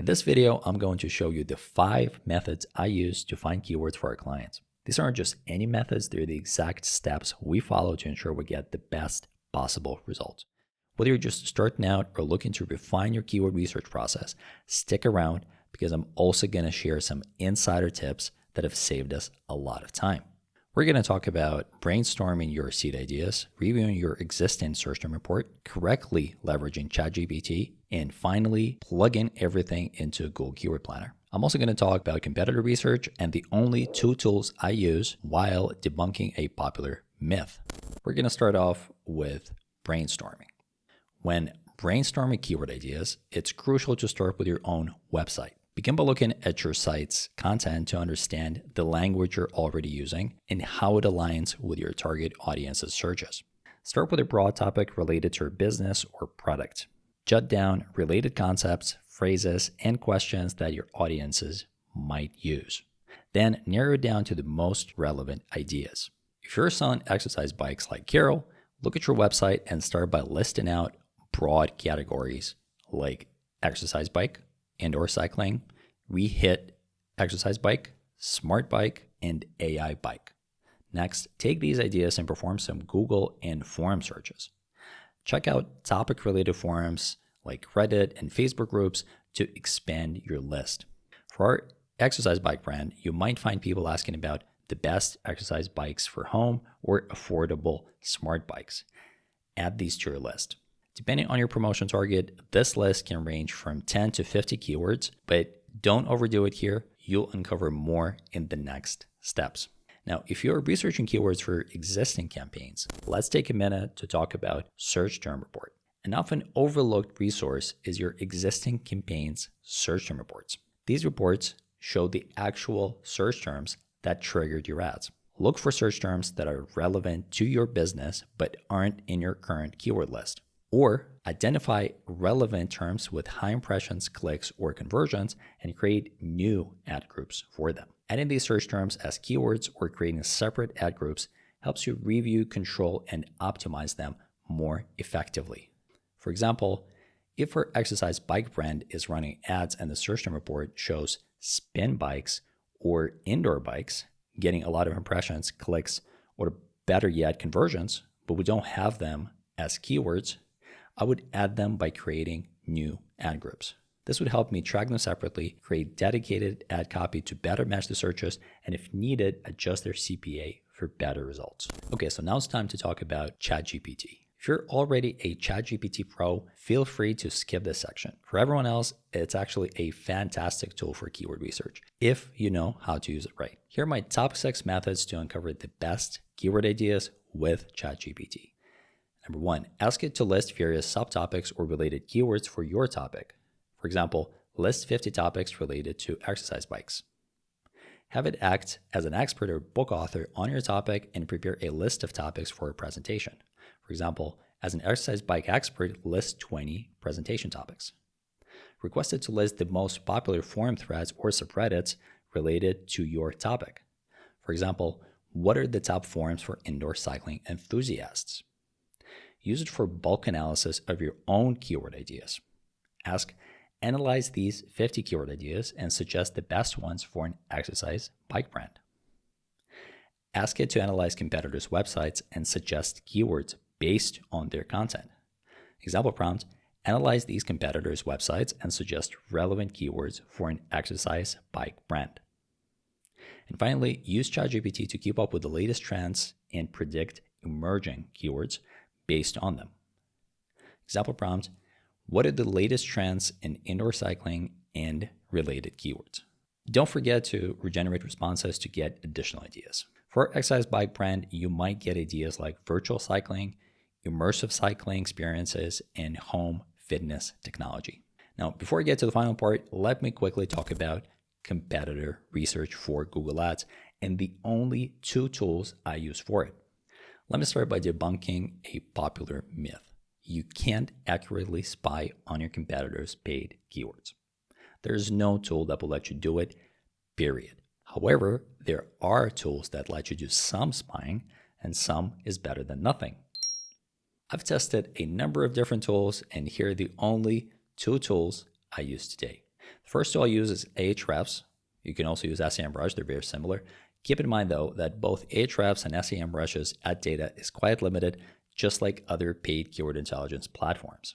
In this video, I'm going to show you the 5 methods I use to find keywords for our clients. These aren't just any methods, they're the exact steps we follow to ensure we get the best possible results. Whether you're just starting out or looking to refine your keyword research process, stick around because I'm also going to share some insider tips that have saved us a lot of time. We're going to talk about brainstorming your seed ideas, reviewing your existing search term report, correctly leveraging ChatGPT, and finally, plugging everything into Google Keyword Planner. I'm also going to talk about competitor research and the only 2 tools I use while debunking a popular myth. We're going to start off with brainstorming. When brainstorming keyword ideas, it's crucial to start with your own website. Begin by looking at your site's content to understand the language you're already using and how it aligns with your target audience's searches. Start with a broad topic related to your business or product. Jot down related concepts, phrases, and questions that your audiences might use. Then narrow it down to the most relevant ideas. If you're selling exercise bikes like Carol, look at your website and start by listing out broad categories like exercise bike, indoor cycling, re-hit exercise bike, smart bike, and AI bike. Next, take these ideas and perform some Google and forum searches. Check out topic-related forums like Reddit and Facebook groups to expand your list. For our exercise bike brand, you might find people asking about the best exercise bikes for home or affordable smart bikes. Add these to your list. Depending on your promotion target, this list can range from 10 to 50 keywords, but don't overdo it here. You'll uncover more in the next steps. Now, if you're researching keywords for existing campaigns, let's take a minute to talk about search term report. An often overlooked resource is your existing campaign's search term reports. These reports show the actual search terms that triggered your ads. Look for search terms that are relevant to your business but aren't in your current keyword list. Or identify relevant terms with high impressions, clicks, or conversions and create new ad groups for them. Adding these search terms as keywords or creating separate ad groups helps you review, control, and optimize them more effectively. For example, if our exercise bike brand is running ads and the search term report shows spin bikes or indoor bikes, getting a lot of impressions, clicks, or better yet, conversions, but we don't have them as keywords, I would add them by creating new ad groups. This would help me track them separately, create dedicated ad copy to better match the searches, and if needed, adjust their CPA for better results. Okay, so now it's time to talk about ChatGPT. If you're already a ChatGPT pro, feel free to skip this section. For everyone else, it's actually a fantastic tool for keyword research, if you know how to use it right. Here are my top 6 methods to uncover the best keyword ideas with ChatGPT. Number 1, ask it to list various subtopics or related keywords for your topic. For example, list 50 topics related to exercise bikes. Have it act as an expert or book author on your topic and prepare a list of topics for a presentation. For example, as an exercise bike expert, list 20 presentation topics. Request it to list the most popular forum threads or subreddits related to your topic. For example, what are the top forums for indoor cycling enthusiasts? Use it for bulk analysis of your own keyword ideas. Ask, analyze these 50 keyword ideas and suggest the best ones for an exercise bike brand. Ask it to analyze competitors' websites and suggest keywords based on their content. Example prompt, analyze these competitors' websites and suggest relevant keywords for an exercise bike brand. And finally, use ChatGPT to keep up with the latest trends and predict emerging keywords based on them. Example prompt, what are the latest trends in indoor cycling and related keywords? Don't forget to regenerate responses to get additional ideas. For our exercise bike brand, you might get ideas like virtual cycling, immersive cycling experiences, and home fitness technology. Now, before I get to the final part, let me quickly talk about competitor research for Google Ads and the only 2 tools I use for it. Let me start by debunking a popular myth. You can't accurately spy on your competitors' paid keywords. There's no tool that will let you do it, period. However, there are tools that let you do some spying, and some is better than nothing. I've tested a number of different tools, and here are the only 2 tools I use today. First tool I use is Ahrefs. You can also use SEMrush, they're very similar. Keep in mind though that both Ahrefs and SEMrush's ad data is quite limited, just like other paid keyword intelligence platforms.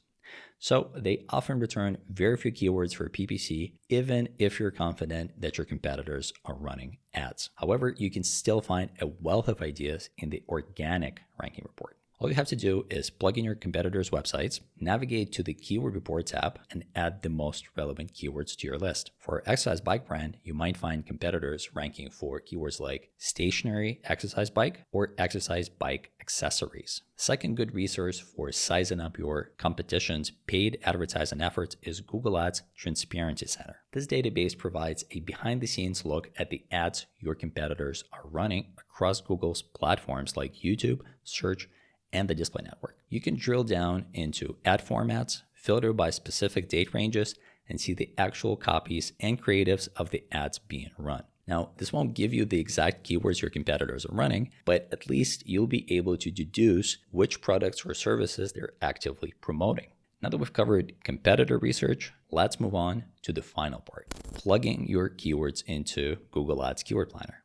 So they often return very few keywords for PPC, even if you're confident that your competitors are running ads. However, you can still find a wealth of ideas in the organic ranking report. All you have to do is plug in your competitors' websites, navigate to the Keyword Report tab, and add the most relevant keywords to your list. For exercise bike brand, you might find competitors ranking for keywords like stationary exercise bike or exercise bike accessories. Second good resource for sizing up your competition's paid advertising efforts is Google Ads Transparency Center. This database provides a behind-the-scenes look at the ads your competitors are running across Google's platforms like YouTube, Search, and the display network. You can drill down into ad formats, filter by specific date ranges, and see the actual copies and creatives of the ads being run. Now, this won't give you the exact keywords your competitors are running, but at least you'll be able to deduce which products or services they're actively promoting. Now that we've covered competitor research, let's move on to the final part, plugging your keywords into Google Ads Keyword Planner.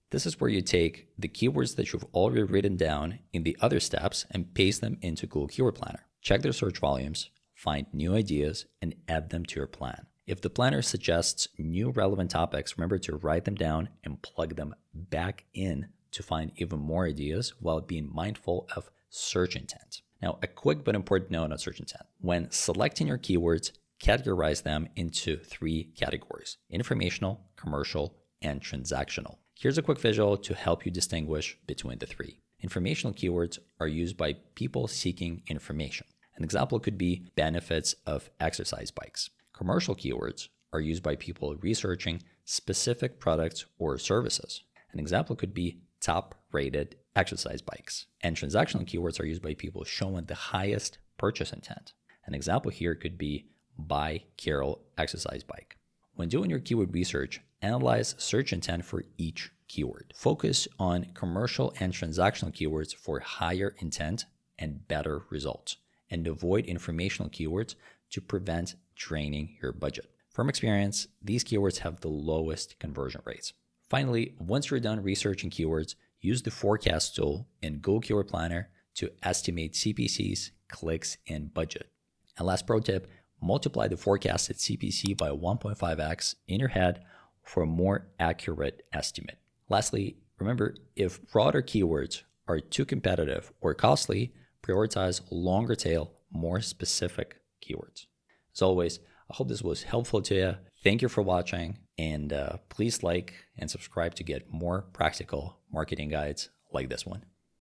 This is where you take the keywords that you've already written down in the other steps and paste them into Google Keyword Planner. Check their search volumes, find new ideas, and add them to your plan. If the planner suggests new relevant topics, remember to write them down and plug them back in to find even more ideas while being mindful of search intent. Now, a quick but important note on search intent. When selecting your keywords, categorize them into 3 categories: informational, commercial, and transactional. Here's a quick visual to help you distinguish between the 3. Informational keywords are used by people seeking information. An example could be benefits of exercise bikes. Commercial keywords are used by people researching specific products or services. An example could be top-rated exercise bikes. And transactional keywords are used by people showing the highest purchase intent. An example here could be buy Carol exercise bike. When doing your keyword research, analyze search intent for each keyword. Focus on commercial and transactional keywords for higher intent and better results, and avoid informational keywords to prevent draining your budget. From experience, these keywords have the lowest conversion rates. Finally, once you're done researching keywords, use the forecast tool in Google Keyword Planner to estimate CPCs, clicks, and budget. And last pro tip, multiply the forecasted CPC by 1.5x in your head for a more accurate estimate. Lastly, remember, if broader keywords are too competitive or costly, prioritize longer tail, more specific keywords. As always, I hope this was helpful to you. Thank you for watching, and please like and subscribe to get more practical marketing guides like this one.